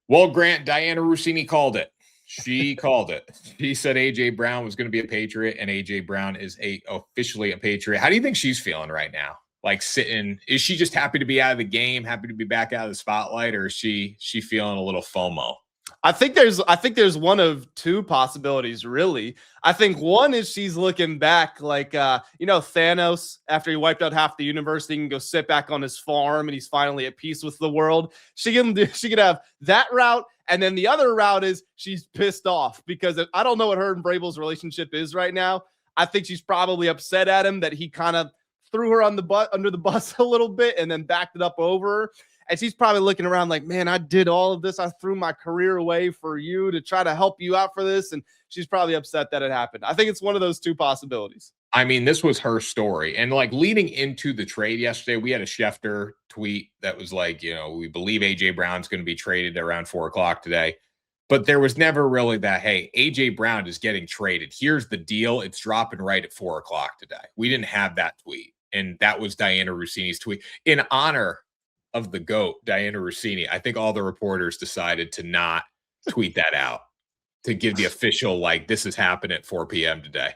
Well, Grant, Dianna Russini called it. She called it. She said A.J. Brown was going to be a Patriot, and A.J. Brown is officially a Patriot. How do you think she's feeling right now? Like sitting, is she just happy to be out of the game, happy to be back out of the spotlight, or is she feeling a little FOMO? I think there's one of two possibilities, really. I think one is she's looking back like Thanos after he wiped out half the universe, he can go sit back on his farm and he's finally at peace with the world. She could have that route, and then the other route is she's pissed off because I don't know what her and Vrabel's relationship is right now. I think she's probably upset at him that he kind of threw her on the butt under the bus a little bit and then backed it up over her. And she's probably looking around like, man, I did all of this. I threw my career away for you to try to help you out for this. And she's probably upset that it happened. I think it's one of those two possibilities. I mean, this was her story. And like leading into the trade yesterday, we had a Schefter tweet that was like, we believe A.J. Brown's going to be traded around 4:00 today. But there was never really that, hey, A.J. Brown is getting traded. Here's the deal. It's dropping right at 4:00 today. We didn't have that tweet. And that was Dianna Russini's tweet. In honor of the GOAT, Dianna Russini, I think all the reporters decided to not tweet that out, to give the official, like, this is happening at 4 p.m. today.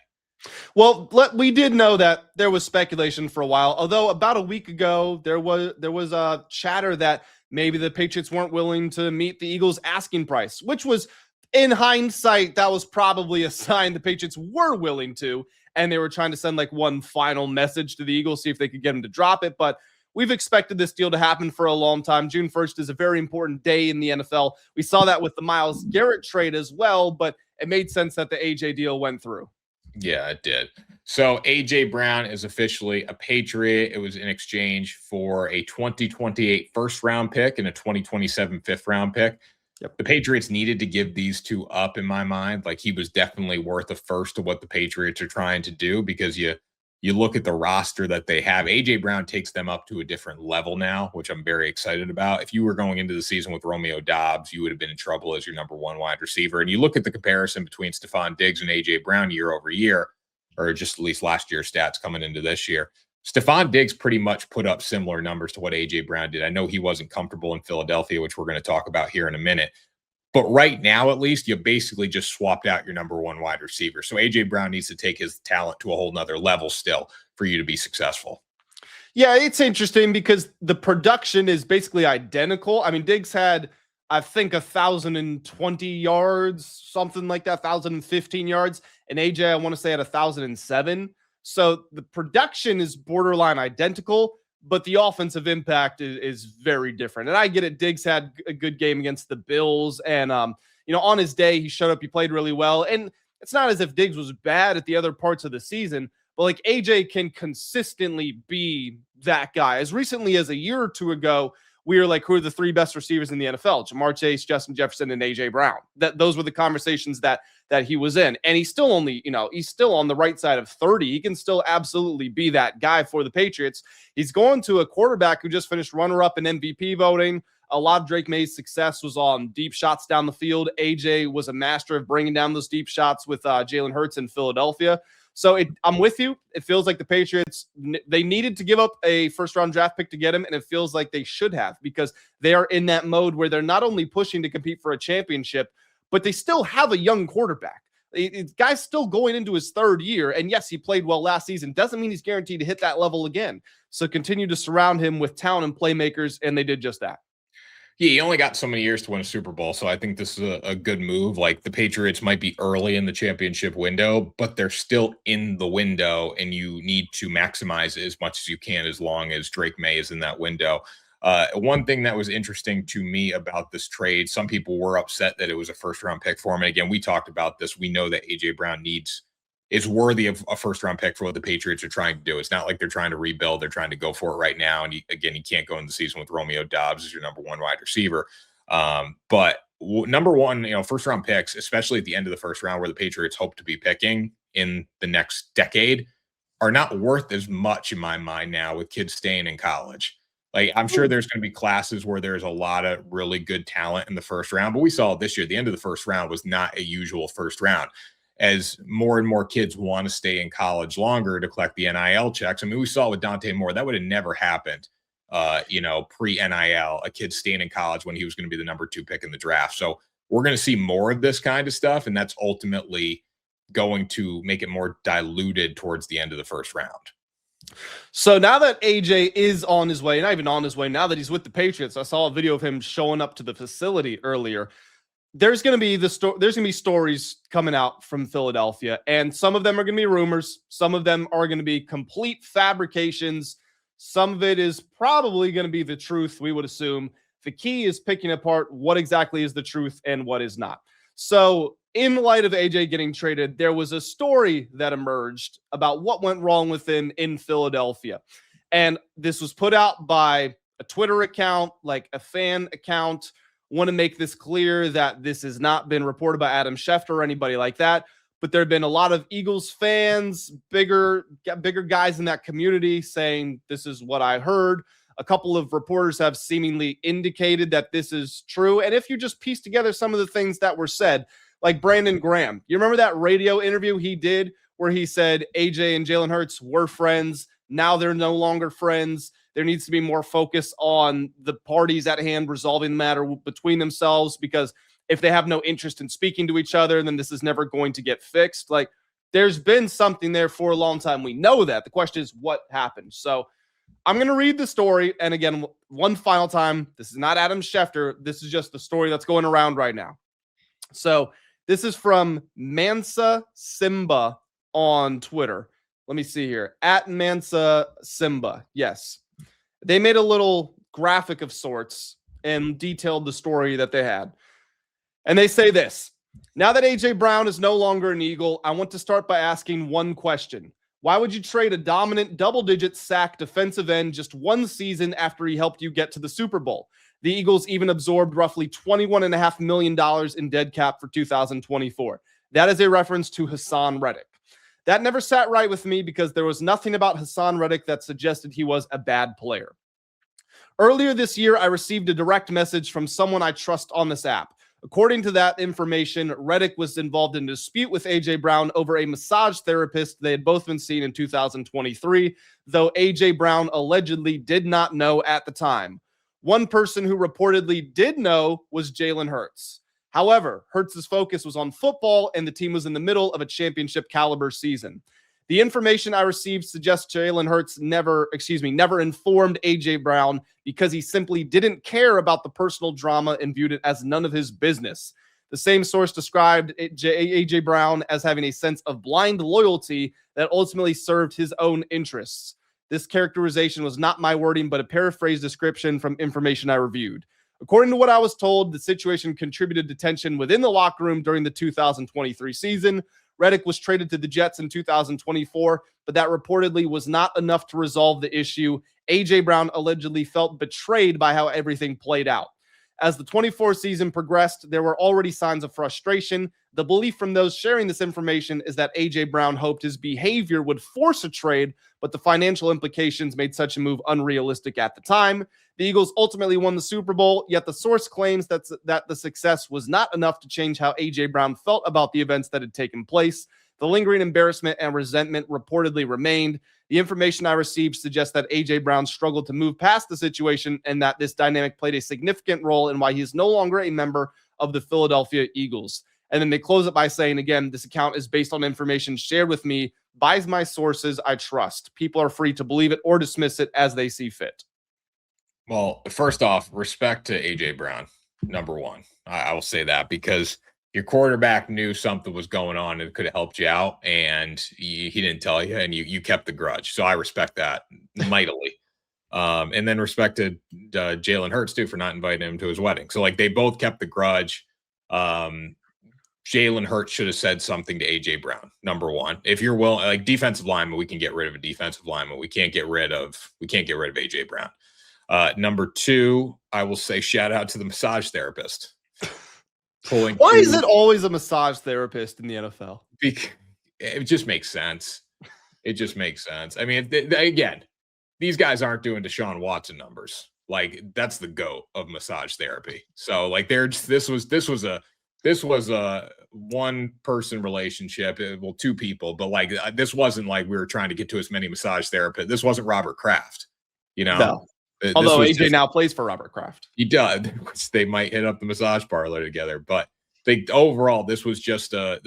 Well, we did know that there was speculation for a while, although about a week ago, there was a chatter that maybe the Patriots weren't willing to meet the Eagles' asking price, which was, in hindsight, that was probably a sign the Patriots were willing to, and they were trying to send like one final message to the Eagles, see if they could get them to drop it. But we've expected this deal to happen for a long time. June 1st is a very important day in the NFL. We saw that with the Myles Garrett trade as well, but it made sense that the AJ deal went through. Yeah, it did. So A.J. Brown is officially a Patriot. It was in exchange for a 2028 first-round pick and a 2027 fifth-round pick. Yep. The Patriots needed to give these two up, in my mind. Like, he was definitely worth a first of what the Patriots are trying to do, because you look at the roster that they have. A.J. Brown takes them up to a different level now, which I'm very excited about. If you were going into the season with Romeo Doubs, you would have been in trouble as your number one wide receiver. And you look at the comparison between Stephon Diggs and A.J. Brown year over year, or just at least last year's stats coming into this year. Stephon Diggs pretty much put up similar numbers to what A.J. Brown did. I know he wasn't comfortable in Philadelphia, which we're going to talk about here in a minute. But right now, at least, you basically just swapped out your number one wide receiver. So A.J. Brown needs to take his talent to a whole nother level still for you to be successful. Yeah, it's interesting because the production is basically identical. I mean, Diggs had, I think, 1,020 yards, something like that, 1,015 yards. And A.J., I want to say, had 1,007. So the production is borderline identical, but the offensive impact is very different. And I get it. Diggs had a good game against the Bills. And, on his day, he showed up. He played really well. And it's not as if Diggs was bad at the other parts of the season, but like AJ can consistently be that guy. As recently as a year or two ago, we were like, who are the three best receivers in the NFL? Jamar Chase, Justin Jefferson, and A.J. Brown. Those were the conversations that he was in. And he's still only, he's still on the right side of 30. He can still absolutely be that guy for the Patriots. He's going to a quarterback who just finished runner-up in MVP voting. A lot of Drake Maye's success was on deep shots down the field. A.J. was a master of bringing down those deep shots with Jalen Hurts in Philadelphia. So I'm with you. It feels like the Patriots, they needed to give up a first-round draft pick to get him, and it feels like they should have, because they are in that mode where they're not only pushing to compete for a championship, but they still have a young quarterback. The guy's still going into his third year, and yes, he played well last season. Doesn't mean he's guaranteed to hit that level again. So continue to surround him with talent and playmakers, and they did just that. Yeah, he only got so many years to win a Super Bowl, so I think this is a good move. Like, the Patriots might be early in the championship window, but they're still in the window, and you need to maximize it as much as you can as long as Drake Maye is in that window. One thing that was interesting to me about this trade, some people were upset that it was a first-round pick for him. And again, we talked about this. We know that A.J. Brown is worthy of a first-round pick for what the Patriots are trying to do. It's not like they're trying to rebuild. They're trying to go for it right now. And he can't go into the season with Romeo Doubs as your number one wide receiver. But number one, first-round picks, especially at the end of the first round where the Patriots hope to be picking in the next decade, are not worth as much in my mind now with kids staying in college. Like, I'm sure there's going to be classes where there's a lot of really good talent in the first round, but we saw this year, the end of the first round was not a usual first round. As more and more kids want to stay in college longer to collect the NIL checks. I mean, we saw with Dante Moore, that would have never happened pre-NIL, a kid staying in college when he was going to be the number 2 pick in the draft. So we're going to see more of this kind of stuff, and that's ultimately going to make it more diluted towards the end of the first round. So now that AJ is on his way, not even on his way, now that he's with the Patriots, I saw a video of him showing up to the facility earlier. There's going to be there's going to be stories coming out from Philadelphia, and some of them are going to be rumors. Some of them are going to be complete fabrications. Some of it is probably going to be the truth, we would assume. The key is picking apart what exactly is the truth and what is not. So in light of AJ getting traded, there was a story that emerged about what went wrong with him in Philadelphia. And this was put out by a Twitter account, like a fan account. Want to make this clear that this has not been reported by Adam Schefter or anybody like that. But there have been a lot of Eagles fans, bigger guys in that community saying, this is what I heard. A couple of reporters have seemingly indicated that this is true. And if you just piece together some of the things that were said, like Brandon Graham, you remember that radio interview he did where he said AJ and Jalen Hurts were friends. Now they're no longer friends. There needs to be more focus on the parties at hand resolving the matter between themselves, because if they have no interest in speaking to each other, then this is never going to get fixed. Like, there's been something there for a long time. We know that. The question is what happened. So I'm going to read the story. And again, one final time, this is not Adam Schefter. This is just the story that's going around right now. So this is from Mansa Simba on Twitter. Let me see here. At Mansa Simba. Yes. They made a little graphic of sorts and detailed the story that they had. And they say this: now that AJ Brown is no longer an Eagle, I want to start by asking one question. Why would you trade a dominant double-digit sack defensive end just one season after he helped you get to the Super Bowl? The Eagles even absorbed roughly $21.5 million in dead cap for 2024. That is a reference to Hassan Reddick. That never sat right with me because there was nothing about Hassan Reddick that suggested he was a bad player. Earlier this year, I received a direct message from someone I trust on this app. According to that information, Reddick was involved in a dispute with AJ Brown over a massage therapist they had both been seeing in 2023, though AJ Brown allegedly did not know at the time. One person who reportedly did know was Jalen Hurts. However, Hurts' focus was on football, and the team was in the middle of a championship caliber season. The information I received suggests Jalen Hurts never informed AJ Brown because he simply didn't care about the personal drama and viewed it as none of his business. The same source described AJ Brown as having a sense of blind loyalty that ultimately served his own interests. This characterization was not my wording, but a paraphrased description from information I reviewed. According to what I was told, the situation contributed to tension within the locker room during the 2023 season. Reddick was traded to the Jets in 2024, but that reportedly was not enough to resolve the issue. AJ Brown allegedly felt betrayed by how everything played out. As the 24 season progressed, there were already signs of frustration. The belief from those sharing this information is that AJ Brown hoped his behavior would force a trade, but the financial implications made such a move unrealistic at the time. The Eagles ultimately won the Super Bowl, yet the source claims that the success was not enough to change how AJ Brown felt about the events that had taken place. The lingering embarrassment and resentment reportedly remained. The information I received suggests that AJ Brown struggled to move past the situation and that this dynamic played a significant role in why he is no longer a member of the Philadelphia Eagles. And then they close it by saying, again, this account is based on information shared with me by my sources I trust. People are free to believe it or dismiss it as they see fit. Well, first off, respect to AJ Brown, number one. I will say that because your quarterback knew something was going on and could have helped you out, and he didn't tell you, and you kept the grudge. So I respect that mightily. And then respect to Jalen Hurts, too, for not inviting him to his wedding. So, like, they both kept the grudge. Jalen Hurts should have said something to AJ Brown, number one. If you're willing, like defensive lineman, we can get rid of a defensive lineman. We can't get rid of AJ Brown. Number two, I will say shout out to the massage therapist. Why is it always a massage therapist in the NFL? It just makes sense. It just makes sense. I mean, again, these guys aren't doing Deshaun Watson numbers. Like, that's the GOAT of massage therapy. So, like, this was a one person relationship. Well, two people, but like this wasn't like we were trying to get to as many massage therapists. This wasn't Robert Kraft, you know. No. This Although was AJ just now plays for Robert Kraft. he does. They might hit up the massage parlor together, but they overall this was just a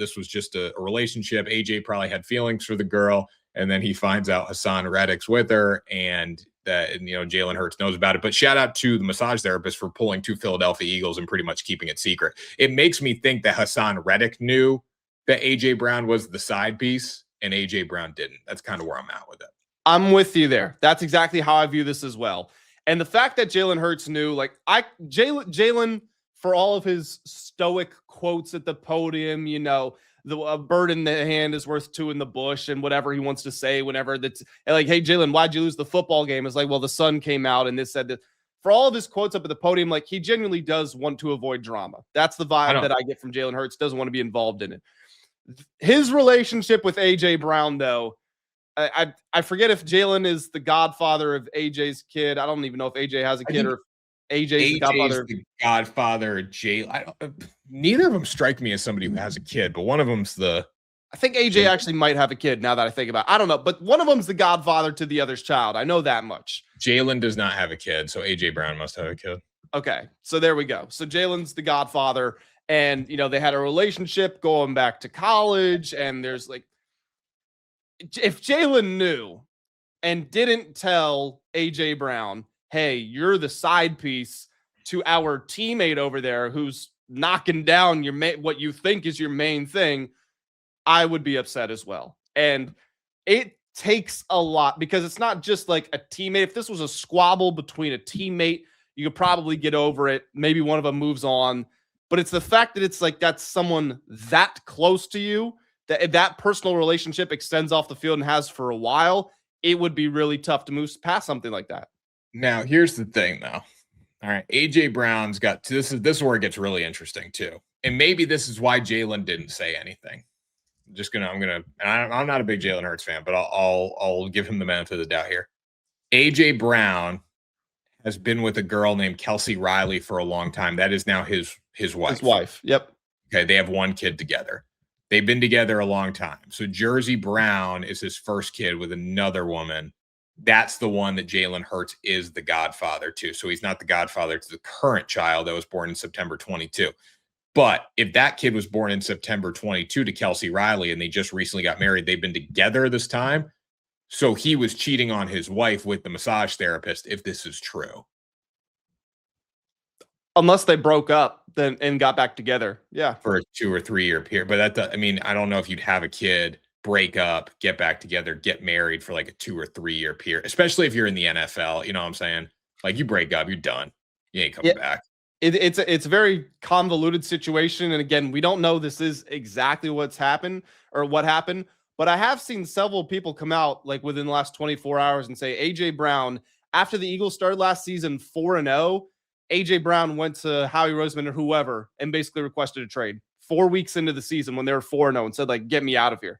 relationship. AJ probably had feelings for the girl, and then he finds out Hassan Reddick's with her, and that Jalen Hurts knows about it. But shout out to the massage therapist for pulling two Philadelphia Eagles and pretty much keeping it secret. It makes me think that Hassan Reddick knew that AJ Brown was the side piece, and AJ Brown didn't. That's kind of where I'm at with it. I'm with you there. That's exactly how I view this as well. And the fact that Jalen Hurts knew, like Jalen, for all of his stoic quotes at the podium, a bird in the hand is worth two in the bush, and whatever he wants to say whenever that's like, hey, Jalen, why'd you lose the football game? It's like, well, the sun came out and this said that. For all of his quotes up at the podium, like he genuinely does want to avoid drama. That's the vibe that I get from Jalen Hurts. Doesn't want to be involved in it. His relationship with AJ Brown, though, I forget if Jalen is the godfather of AJ's kid. I don't even know if AJ has a kid or if AJ's the godfather. Neither of them strike me as somebody who has a kid, but one of them's the. I think AJ actually might have a kid now that I think about it. I don't know, but one of them's the godfather to the other's child. I know that much. Jalen does not have a kid, so AJ Brown must have a kid. Okay, so there we go. So Jalen's the godfather, and they had a relationship going back to college, and there's like, if Jalen knew and didn't tell AJ Brown, hey, you're the side piece to our teammate over there who's knocking down what you think is your main thing, I would be upset as well. And it takes a lot because it's not just like a teammate. If this was a squabble between a teammate, you could probably get over it. Maybe one of them moves on. But it's the fact that it's like that's someone that close to you, that personal relationship extends off the field and has for a while. It would be really tough to move past something like that. Now, here's the thing, though. All right, AJ Brown's got this is where it gets really interesting too, and maybe this is why Jalen didn't say anything. I'm not a big Jalen Hurts fan, but I'll give him the benefit of the doubt here. AJ Brown has been with a girl named Kelsey Riley for a long time. That is now his wife. His wife. Yep. Okay, they have one kid together. They've been together a long time. So Jersey Brown is his first kid with another woman. That's the one that Jalen Hurts is the godfather to. So he's not the godfather to the current child that was born in September 22. But if that kid was born in September 22 to Kelsey Riley and they just recently got married, they've been together this time. So he was cheating on his wife with the massage therapist, if this is true. Unless they broke up and got back together. Yeah. For a 2 or 3 year period. But I don't know if you'd have a kid, break up, get back together, get married for like a 2 or 3 year period, especially if you're in the NFL. You know what I'm saying? Like you break up, you're done. You ain't coming back. It's a very convoluted situation. And again, we don't know this is exactly what happened, but I have seen several people come out like within the last 24 hours and say AJ Brown, after the Eagles started last season 4-0, AJ Brown went to Howie Roseman or whoever and basically requested a trade 4 weeks into the season when they were 4-0 and said, like, get me out of here.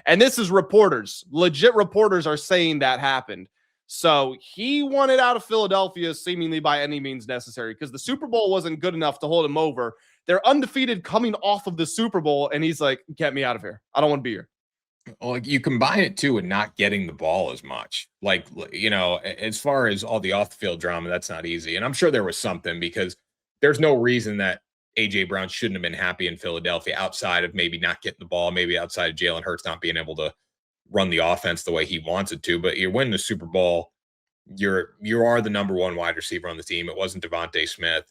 And this is reporters, legit reporters are saying that happened. So he wanted out of Philadelphia seemingly by any means necessary because the Super Bowl wasn't good enough to hold him over. They're undefeated coming off of the Super Bowl, and he's like, get me out of here. I don't want to be here. Well, you combine it too with not getting the ball as much. Like, as far as all the off-the-field drama, that's not easy. And I'm sure there was something because there's no reason that AJ Brown shouldn't have been happy in Philadelphia outside of maybe not getting the ball, maybe outside of Jalen Hurts not being able to run the offense the way he wants it to. But you're winning the Super Bowl. You are the number one wide receiver on the team. It wasn't Devontae Smith,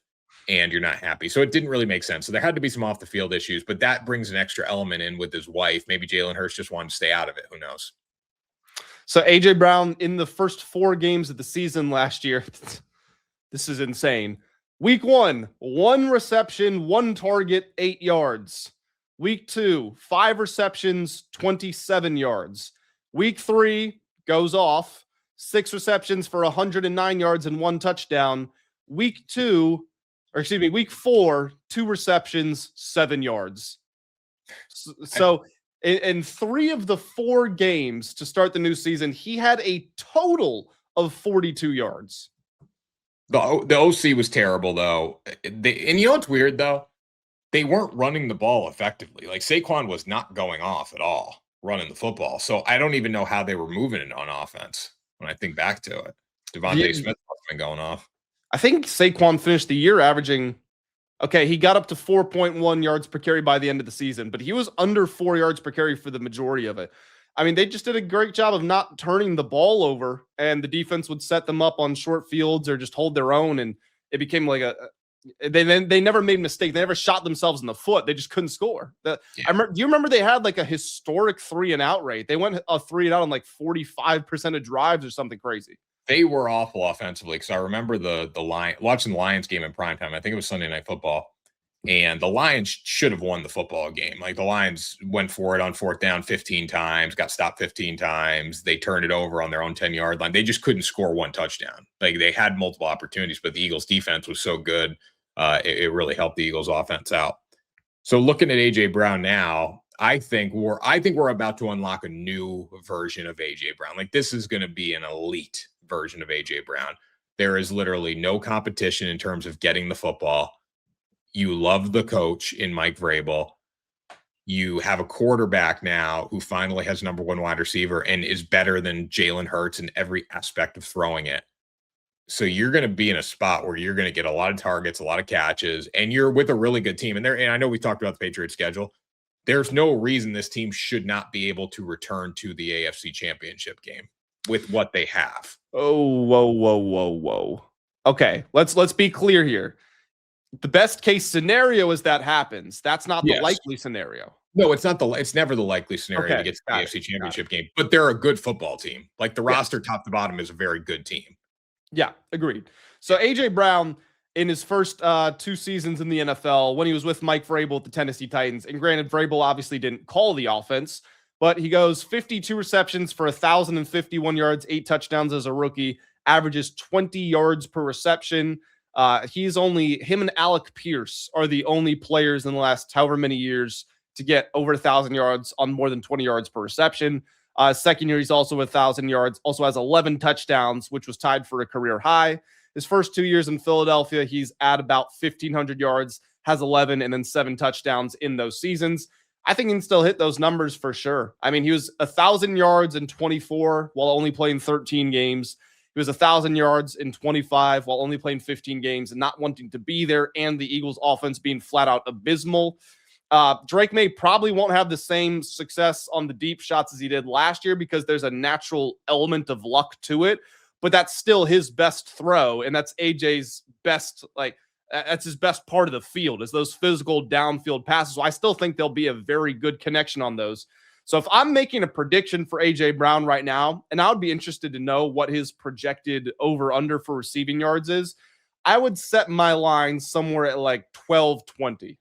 and you're not happy. So it didn't really make sense. So there had to be some off the field issues, but that brings an extra element in with his wife. Maybe Jalen Hurts just wanted to stay out of it. Who knows? So AJ Brown in the first 4 games of the season last year, this is insane. Week 1, 1 reception, 1 target, 8 yards. Week 2, 5 receptions, 27 yards. Week 3 goes off, 6 receptions for 109 yards and 1 touchdown. Week 4, 2 receptions, 7 yards. So in 3 of the 4 games to start the new season, he had a total of 42 yards. The OC was terrible, though. And you know what's weird, though? They weren't running the ball effectively. Like, Saquon was not going off at all running the football. So I don't even know how they were moving it on offense when I think back to it. Devontae Smith must have been going off. I think Saquon finished the year averaging. Okay, he got up to 4.1 yards per carry by the end of the season, but he was under 4 yards per carry for the majority of it. I mean, they just did a great job of not turning the ball over, and the defense would set them up on short fields or just hold their own, and it became like they never made a mistake. They never shot themselves in the foot. They just couldn't score. Do you remember they had like a historic 3-and-out rate? They went a 3-and-out on like 45% of drives or something crazy. They were awful offensively because I remember the watching the Lions game in primetime. I think it was Sunday Night Football. And the Lions should have won the football game. Like the Lions went for it on 4th down 15 times, got stopped 15 times. They turned it over on their own 10-yard line. They just couldn't score one touchdown. Like they had multiple opportunities, but the Eagles defense was so good. It really helped the Eagles offense out. So looking at AJ Brown now, I think we're about to unlock a new version of AJ Brown. Like this is going to be an elite version of AJ Brown. There is literally no competition in terms of getting the football. You love the coach in Mike Vrabel. You have a quarterback now who finally has number 1 wide receiver and is better than Jalen Hurts in every aspect of throwing it. So you're going to be in a spot where you're going to get a lot of targets, a lot of catches, and you're with a really good team. And I know we talked about the Patriots schedule. There's no reason this team should not be able to return to the AFC Championship game with what they have. Oh, whoa. Okay, let's be clear here. The best case scenario is that happens. That's not the likely scenario. No, it's not it's never the likely scenario to get to the AFC Championship game, but they're a good football team. Like the roster top to bottom is a very good team. Yeah, agreed. So AJ Brown in his first 2 seasons in the NFL, when he was with Mike Vrabel at the Tennessee Titans, and granted, Vrabel obviously didn't call the offense, but he goes 52 receptions for 1,051 yards, 8 touchdowns as a rookie, averages 20 yards per reception. Him and Alec Pierce are the only players in the last however many years to get over 1,000 yards on more than 20 yards per reception. Second year, he's also 1,000 yards, also has 11 touchdowns, which was tied for a career high. His first 2 years in Philadelphia, he's at about 1,500 yards, has 11, and then 7 touchdowns in those seasons. I think he can still hit those numbers for sure. I mean, he was 1,000 yards in 24 while only playing 13 games. He was 1,000 yards in 25 while only playing 15 games and not wanting to be there, and the Eagles offense being flat out abysmal. Drake Maye probably won't have the same success on the deep shots as he did last year because there's a natural element of luck to it, but that's still his best throw, and that's AJ's best, that's his best part of the field is those physical downfield passes. So I still think there'll be a very good connection on those. So if I'm making a prediction for AJ Brown right now, and I would be interested to know what his projected over-under for receiving yards is, I would set my line somewhere at like 1,220.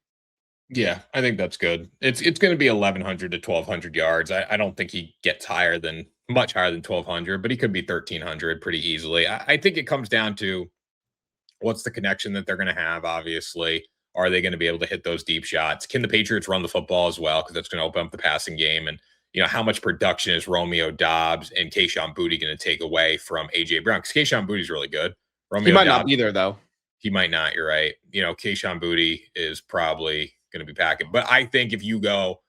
Yeah, I think that's good. It's going to be 1,100 to 1,200 yards. I don't think he gets much higher than 1,200, but he could be 1,300 pretty easily. I think it comes down to what's the connection that they're going to have, obviously. Are they going to be able to hit those deep shots? Can the Patriots run the football as well? Because that's going to open up the passing game. And, how much production is Romeo Doubs and Kayshon Boutte going to take away from A.J. Brown? Because Kayshon Boutte's really good. He might not be there, though. He might not. You're right. Kayshon Boutte is probably going to be packing. But I think if you go,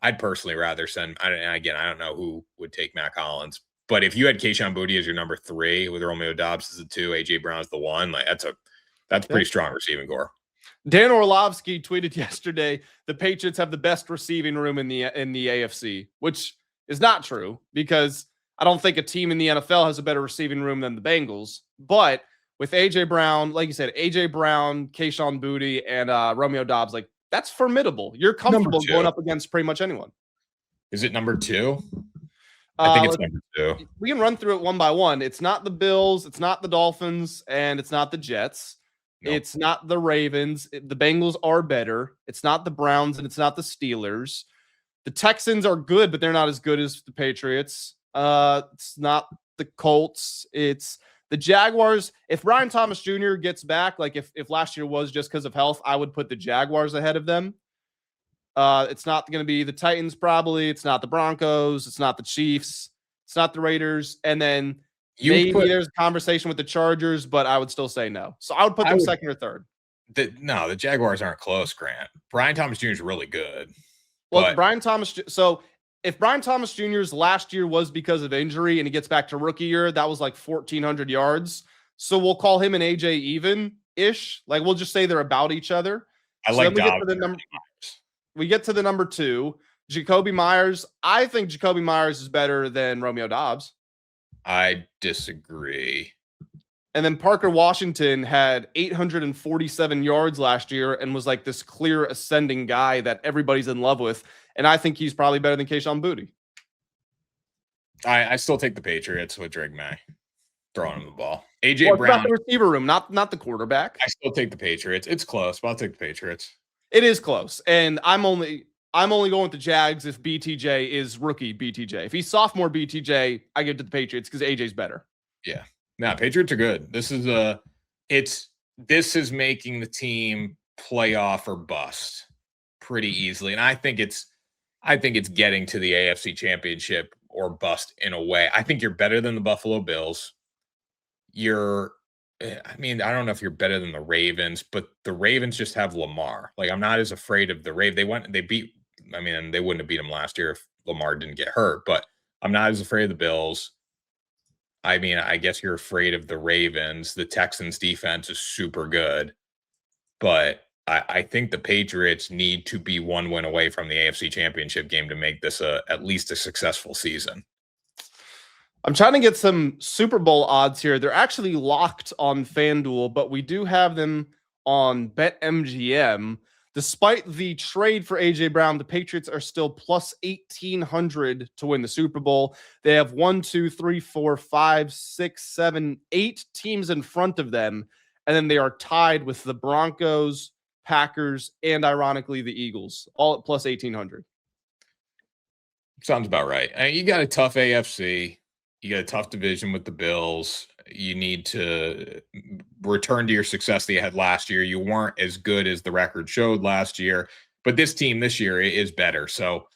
I'd personally rather send, I don't know who would take Matt Collins. But if you had Kayshon Boutte as your number 3 with Romeo Doubs as the 2, A.J. Brown as the 1, that's pretty strong receiving core. Dan Orlovsky tweeted yesterday, the Patriots have the best receiving room in the AFC, which is not true because I don't think a team in the NFL has a better receiving room than the Bengals. But with A.J. Brown, like you said, A.J. Brown, Kayshon Boutte, and Romeo Doubs, that's formidable. You're comfortable going up against pretty much anyone. Is it number 2? I think it's number 2. We can run through it one by one. It's not the Bills, it's not the Dolphins, and it's not the Jets. Nope. It's not the Ravens. The Bengals are better. It's not the Browns, and it's not the Steelers. The Texans are good, but they're not as good as the Patriots. It's not the Colts. It's the Jaguars. If Ryan Thomas Jr. gets back, like if last year was just because of health, I would put the Jaguars ahead of them. It's not going to be the Titans, probably. It's not the Broncos. It's not the Chiefs. It's not the Raiders. And then maybe there's a conversation with the Chargers, but I would still say no. So I would put them second or third. The Jaguars aren't close, Grant. Brian Thomas Jr. is really good. Well, Brian Thomas. So if Brian Thomas Jr.'s last year was because of injury and he gets back to rookie year, that was like 1,400 yards. So we'll call him and AJ even-ish. Like we'll just say they're about each other. I So like then we get Dobbs. to the number. We get to the number 2, Jacoby Myers. I think Jacoby Myers is better than Romeo Dobbs. I disagree. And then Parker Washington had 847 yards last year and was like this clear ascending guy that everybody's in love with. And I think he's probably better than Kayshon Boutte. I still take the Patriots with Drake Maye throwing him the ball. AJ Brown, not the receiver room, not the quarterback. I still take the Patriots. It's close, but I'll take the Patriots. It is close, and I'm only going with the Jags if BTJ is rookie BTJ. If he's sophomore BTJ, I give it to the Patriots because AJ's better. Yeah, no, Patriots are good. This is making the team playoff or bust pretty easily, and I think it's getting to the AFC Championship or bust in a way. I think you're better than the Buffalo Bills. I don't know if you're better than the Ravens, but the Ravens just have Lamar. Like, I'm not as afraid of the Ravens. They wouldn't have beat them last year if Lamar didn't get hurt, but I'm not as afraid of the Bills. I mean, I guess you're afraid of the Ravens. The Texans defense is super good, but I think the Patriots need to be one win away from the AFC Championship game to make this at least a successful season. I'm trying to get some Super Bowl odds here. They're actually locked on FanDuel, but we do have them on BetMGM. Despite the trade for AJ Brown, the Patriots are still plus 1,800 to win the Super Bowl. They have 8 teams in front of them, and then they are tied with the Broncos, Packers, and ironically the Eagles, all at plus 1,800. Sounds about right. You got a tough AFC. You got a tough division with the Bills. You need to return to your success that you had last year. You weren't as good as the record showed last year, but this team this year is better. So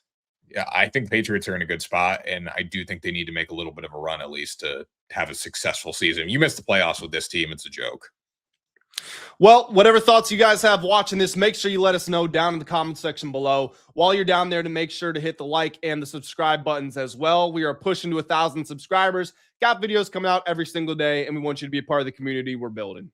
yeah, I think the Patriots are in a good spot, and I do think they need to make a little bit of a run at least to have a successful season. You miss the playoffs with this team, it's a joke. Well, whatever thoughts you guys have watching this, make sure you let us know down in the comment section below. While you're down there, to make sure to hit the like and the subscribe buttons as well. We are pushing to 1,000 subscribers. Got videos coming out every single day, and we want you to be a part of the community we're building.